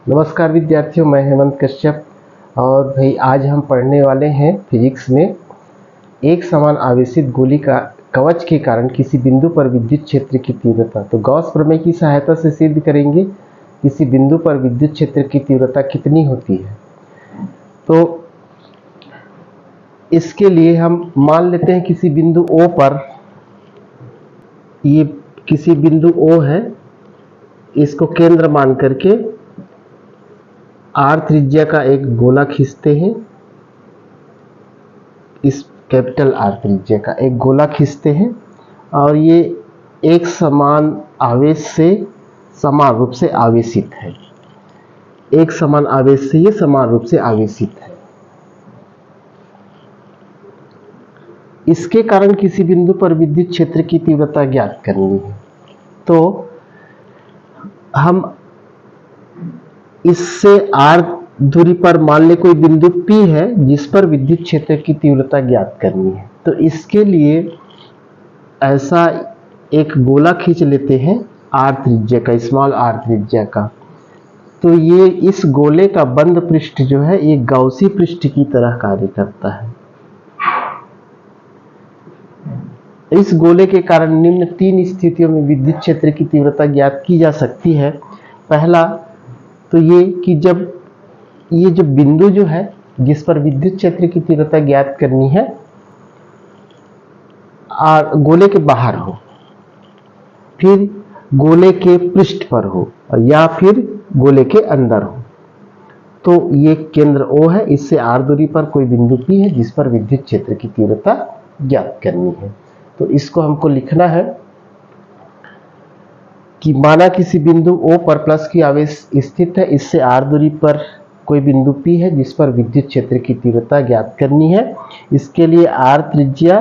नमस्कार विद्यार्थियों, मैं हेमंत कश्यप और भाई आज हम पढ़ने वाले हैं फिजिक्स में एक समान आवेशित गोली का कवच के कारण किसी बिंदु पर विद्युत क्षेत्र की तीव्रता। तो गॉस प्रमेय की सहायता से सिद्ध करेंगे किसी बिंदु पर विद्युत क्षेत्र की तीव्रता कितनी होती है। तो इसके लिए हम मान लेते हैं किसी बिंदु O पर, ये किसी बिंदु O है, इसको केंद्र मान करके R त्रिज्या का एक गोला खींचते हैं। इस कैपिटल R त्रिज्या का एक गोला खींचते हैं और ये एक समान आवेश से समान रूप से आवेशित है। एक समान आवेश से ये समान रूप से आवेशित है। इसके कारण किसी बिंदु पर विद्युत क्षेत्र की तीव्रता ज्ञात करनी है। तो हम इससे R दूरी पर मान ले कोई बिंदु P है जिस पर विद्युत क्षेत्र की तीव्रता ज्ञात करनी है। तो इसके लिए ऐसा एक गोला खींच लेते हैं R त्रिज्या का, स्मॉल r त्रिज्या का। तो ये इस गोले का बंद पृष्ठ जो है ये गाउसी पृष्ठ की तरह कार्य करता है। इस गोले के कारण निम्न तीन स्थितियों में विद्युत क्षेत्र की तीव्रता ज्ञात की जा सकती है। पहला तो ये कि जब ये जो बिंदु जो है जिस पर विद्युत क्षेत्र की तीव्रता ज्ञात करनी है गोले के बाहर हो, फिर गोले के पृष्ठ पर हो या फिर गोले के अंदर हो। तो ये केंद्र O है, इससे R दूरी पर कोई बिंदु P है जिस पर विद्युत क्षेत्र की तीव्रता ज्ञात करनी है। तो इसको हमको लिखना है कि माना किसी बिंदु O पर प्लस की आवेश स्थित है, इससे R दूरी पर कोई बिंदु P है जिस पर विद्युत क्षेत्र की तीव्रता ज्ञात करनी है। इसके लिए R त्रिज्या,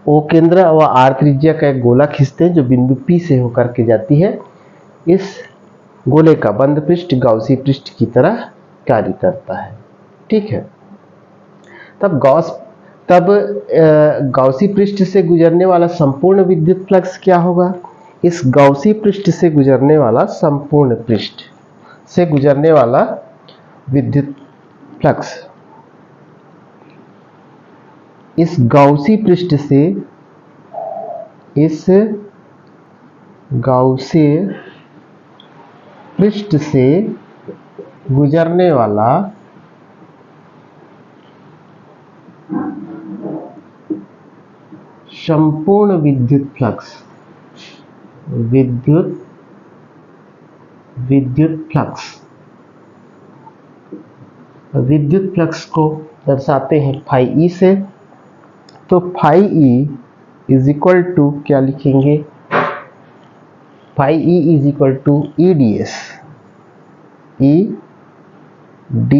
O केंद्र और R त्रिज्या का एक गोला खींचते हैं जो बिंदु P से होकर के जाती है। इस गोले का बंद पृष्ठ गाउसी पृष्ठ की तरह कार्य करता है। ठीक है। तब गाउसी पृष्ठ से गुजरने वाला संपूर्ण विद्युत फ्लक्स क्या होगा? इस गाउसी पृष्ठ से गुजरने वाला संपूर्ण पृष्ठ से गुजरने वाला विद्युत फ्लक्स इस गाउसी पृष्ठ से गुजरने वाला संपूर्ण विद्युत फ्लक्स को दर्शाते हैं फाई ई से। तो phi E is equal to क्या लिखेंगे? Phi E is equal to E D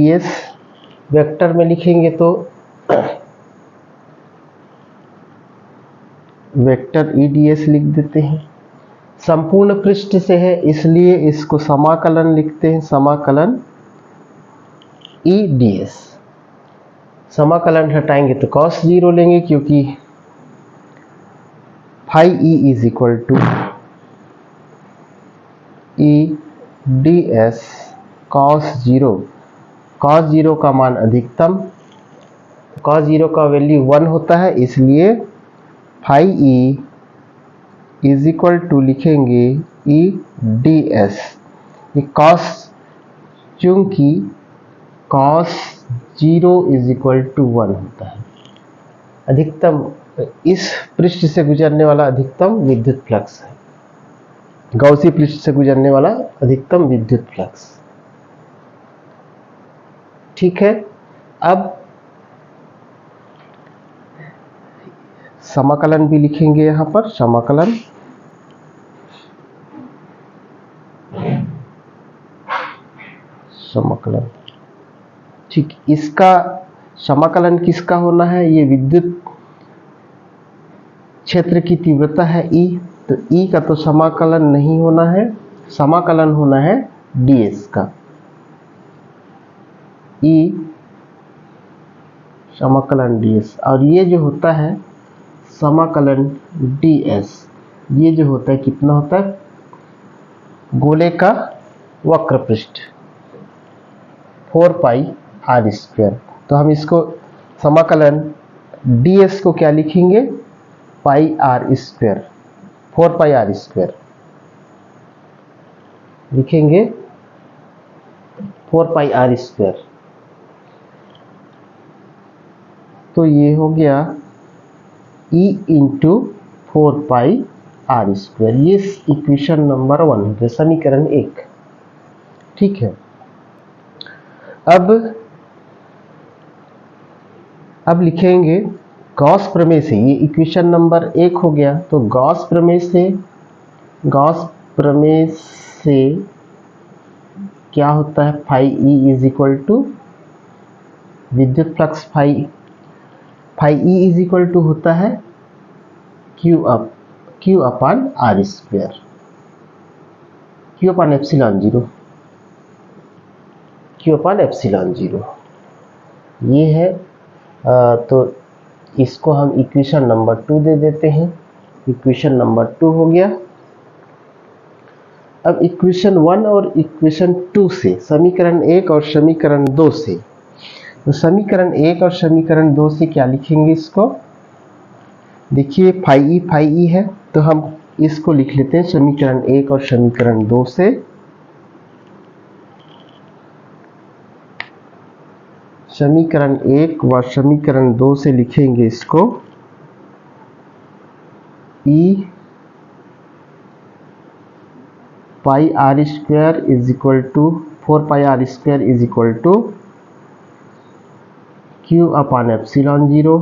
S vector में लिखेंगे तो वेक्टर ई डी एस लिख देते हैं। संपूर्ण पृष्ठ से है इसलिए इसको समाकलन लिखते हैं, समाकलन ई डी एस। समाकलन हटाएंगे तो cos 0 लेंगे क्योंकि phi E is equal to E D S cos 0। cos 0 का मान अधिकतम, cos 0 का वैल्यू 1 होता है, इसलिए phi E is equal to लिखेंगे ई डी एस। cos, चूंकि cos 0 इज इक्वल टू 1 होता है। अधिकतम इस पृष्ठ से गुजरने वाला अधिकतम विद्युत फ्लक्स है, गाउसी पृष्ठ से गुजरने वाला अधिकतम विद्युत फ्लक्स। ठीक है। अब समाकलन भी लिखेंगे यहां पर, समाकलन ठीक। इसका समाकलन किसका होना है? ये विद्युत क्षेत्र की तीव्रता है E, तो E का तो समाकलन नहीं होना है, समाकलन होना है ds का। E समाकलन ds, और ये जो होता है समाकलन ds, ये जो होता है कितना होता है? गोले का वक्र पृष्ठ 4 पाई आर स्क्वायर। तो हम इसको समाकलन ds को क्या लिखेंगे, pi are square, 4 pi are square लिखेंगे, 4 पाई आर स्क्वायर। तो ये हो गया E into 4 pi are square. ये इक्वेशन नंबर 1 हो गया, समीकरण 1। ठीक है, अब लिखेंगे गॉस प्रमेय से, ये इक्वेशन नंबर 1 हो गया। तो गॉस प्रमेय से क्या होता है, phi E is equal to विद्युत flux phi E is equal to होता है Q upon are square, Q upon epsilon zero, ये है। तो इसको हम इक्वेशन नंबर 2 दे देते हैं। इक्वेशन नंबर 2 हो गया। अब इक्वेशन 1 और इक्वेशन 2 से, समीकरण 1 और समीकरण 2 से, तो समीकरण 1 और समीकरण 2 से क्या लिखेंगे इसको, देखिए फाई ई है, तो हम इसको लिख लेते हैं समीकरण 1 और समीकरण 2 से। समीकरण 1 व समीकरण 2 से लिखेंगे इसको E pi are square is equal to 4 pi are square is equal to Q upon epsilon zero.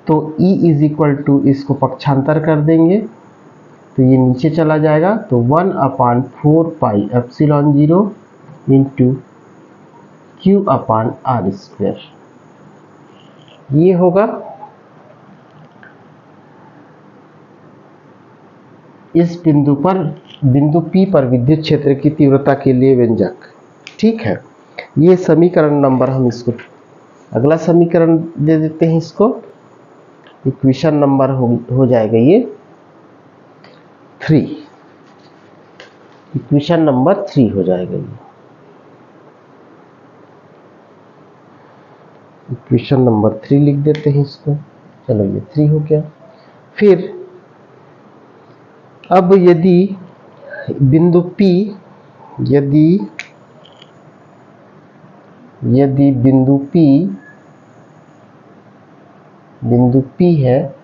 तो E इज इक्वल टू, इसको पक्षांतर कर देंगे तो ये नीचे चला जाएगा, तो 1 upon 4 pi epsilon zero into Q upon are square, ये होगा। इस बिंदु P पर विद्युत क्षेत्र की तीव्रता के लिए व्यंजक। ठीक है, ये समीकरण नंबर, हम इसको अगला समीकरण दे देते हैं, इसको इक्वेशन नंबर हो जाएगा ये 3, इक्वेशन नंबर 3 हो जाएगा ये, इक्वेशन नंबर 3 लिख देते हैं इसको। चलो ये 3 हो गया। फिर अब यदि बिंदु P, यदि बिंदु P है,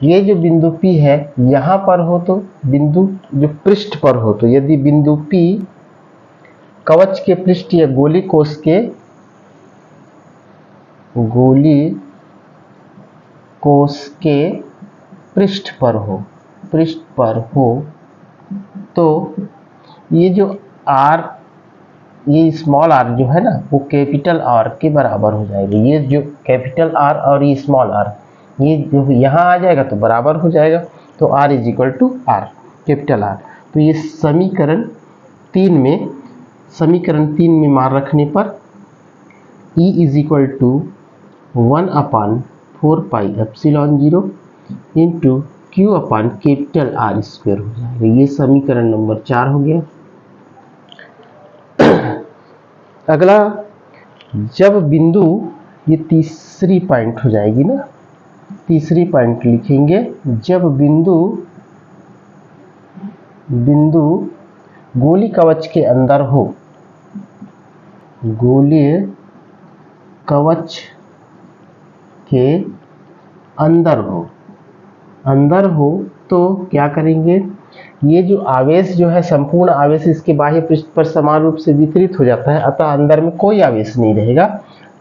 ये जो बिंदु P है यहाँ पर हो, तो बिंदु जो पृष्ठ पर हो, तो यदि बिंदु P कवच के पृष्ठ या गोली कोश के पृष्ठ पर हो, तो ये जो R, ये स्मॉल r जो है ना, वो कैपिटल R के बराबर हो जाएगा। ये जो कैपिटल R और ये स्मॉल r, ये जो यहाँ आ जाएगा तो बराबर हो जाएगा। तो R is equal to R, capital R। तो ये समीकरण 3 में मान रखने पर E is equal to 1 upon 4 pi epsilon zero into Q upon capital R square हो जाएगा। ये समीकरण नंबर 4 हो गया। अगला, जब बिंदु, ये तीसरी पॉइंट हो जाएगी ना, तीसरी पॉइंट लिखेंगे, जब बिंदु गोली कवच के अंदर हो, गोली कवच के अंदर हो, तो क्या करेंगे, ये जो आवेश जो है, संपूर्ण आवेश इसके बाह्य पृष्ठ पर समान रूप से वितरित हो जाता है, अतः अंदर में कोई आवेश नहीं रहेगा।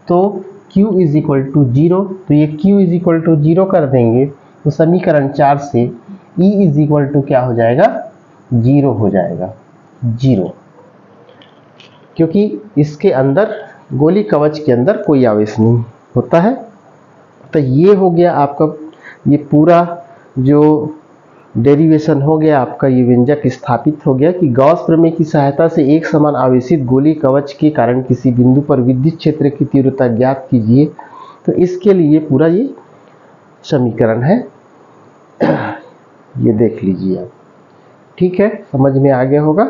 तो Q इज इक्वल टू 0, तो ये Q इज इक्वल टू 0 कर देंगे, तो समीकरण 4 से E इज इक्वल टू क्या हो जाएगा, 0 हो जाएगा, 0, क्योंकि इसके अंदर, गोली कवच के अंदर कोई आवेश नहीं होता है। तो ये हो गया आपका, ये पूरा जो डेरिवेशन हो गया आपका, ये व्यंजक स्थापित हो गया कि गॉस प्रमेय की सहायता से एक समान आवेशित गोली कवच के कारण किसी बिंदु पर विद्युत क्षेत्र की तीव्रता ज्ञात कीजिए। तो इसके लिए पूरा ये समीकरण है, ये देख लीजिए आप। ठीक है, समझ में आ गया होगा।